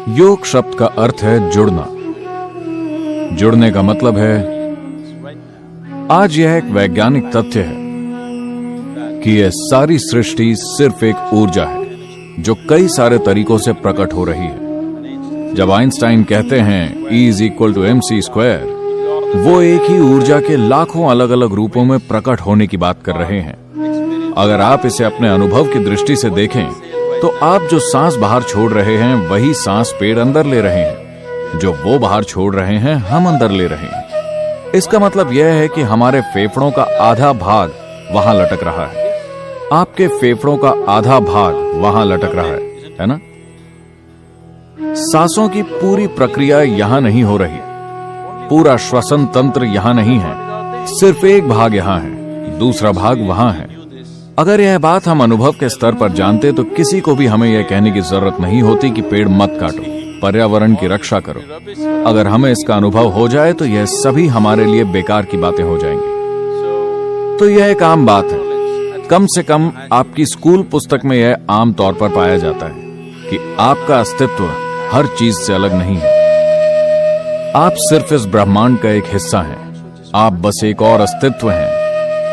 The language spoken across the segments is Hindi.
योग शब्द का अर्थ है जुड़ना। जुड़ने का मतलब है, आज यह एक वैज्ञानिक तथ्य है कि यह सारी सृष्टि सिर्फ एक ऊर्जा है जो कई सारे तरीकों से प्रकट हो रही है। जब आइंस्टाइन कहते हैं E = mc², वो एक ही ऊर्जा के लाखों अलग अलग रूपों में प्रकट होने की बात कर रहे हैं। अगर आप इसे अपने अनुभव की दृष्टि से देखें तो आप जो सांस बाहर छोड़ रहे हैं वही सांस पेड़ अंदर ले रहे हैं, जो वो बाहर छोड़ रहे हैं हम अंदर ले रहे हैं। इसका मतलब यह है कि हमारे फेफड़ों का आधा भाग वहां लटक रहा है, आपके फेफड़ों का आधा भाग वहां लटक रहा है ना? सांसों की पूरी प्रक्रिया यहां नहीं हो रही, पूरा श्वसन तंत्र यहां नहीं है, सिर्फ एक भाग यहां है, दूसरा भाग वहां है। अगर यह बात हम अनुभव के स्तर पर जानते तो किसी को भी हमें यह कहने की जरूरत नहीं होती कि पेड़ मत काटो, पर्यावरण की रक्षा करो। अगर हमें इसका अनुभव हो जाए तो यह सभी हमारे लिए बेकार की बातें हो जाएंगी। तो यह एक आम बात है, कम से कम आपकी स्कूल पुस्तक में यह आम तौर पर पाया जाता है कि आपका अस्तित्व हर चीज से अलग नहीं है। आप सिर्फ इस ब्रह्मांड का एक हिस्सा हैं, आप बस एक और अस्तित्व हैं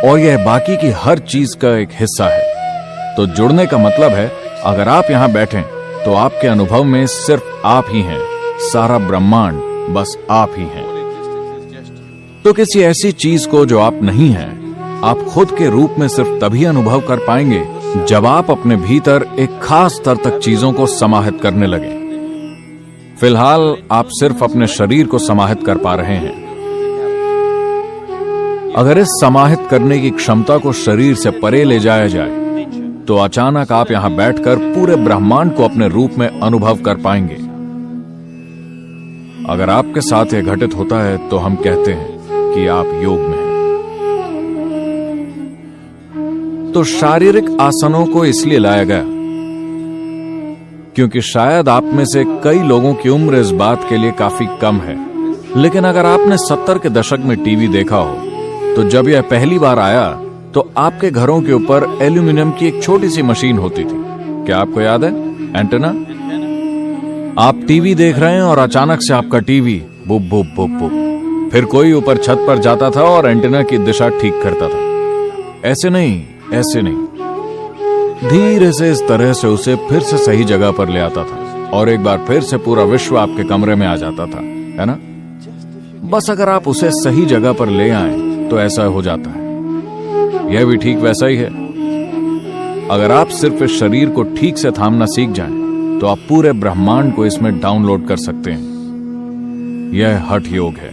और यह बाकी की हर चीज का एक हिस्सा है। तो जुड़ने का मतलब है, अगर आप यहां बैठें तो आपके अनुभव में सिर्फ आप ही हैं, सारा ब्रह्मांड बस आप ही हैं। तो किसी ऐसी चीज को जो आप नहीं हैं, आप खुद के रूप में सिर्फ तभी अनुभव कर पाएंगे जब आप अपने भीतर एक खास स्तर तक चीजों को समाहित करने लगें। फिलहाल आप सिर्फ अपने शरीर को समाहित कर पा रहे हैं। अगर इस समाहित करने की क्षमता को शरीर से परे ले जाया जाए तो अचानक आप यहां बैठकर पूरे ब्रह्मांड को अपने रूप में अनुभव कर पाएंगे। अगर आपके साथ यह घटित होता है तो हम कहते हैं कि आप योग में हैं। तो शारीरिक आसनों को इसलिए लाया गया क्योंकि शायद आप में से कई लोगों की उम्र इस बात के लिए काफी कम है, लेकिन अगर आपने 70 के दशक में टीवी देखा हो तो जब यह पहली बार आया तो आपके घरों के ऊपर एल्यूमिनियम की एक छोटी सी मशीन होती थी। क्या आपको याद है? एंटेना। आप टीवी देख रहे हैं और अचानक से आपका टीवी बुप बुप बुप बुप, फिर कोई ऊपर छत पर जाता था और एंटेना की दिशा ठीक करता था। ऐसे नहीं, ऐसे नहीं, धीरे से इस तरह से उसे फिर से सही जगह पर ले आता था और एक बार फिर से पूरा विश्व आपके कमरे में आ जाता था, है ना? बस अगर आप उसे सही जगह पर ले आए तो ऐसा हो जाता है। यह भी ठीक वैसा ही है। अगर आप सिर्फ इस शरीर को ठीक से थामना सीख जाएं, तो आप पूरे ब्रह्मांड को इसमें डाउनलोड कर सकते हैं। यह हठ योग है।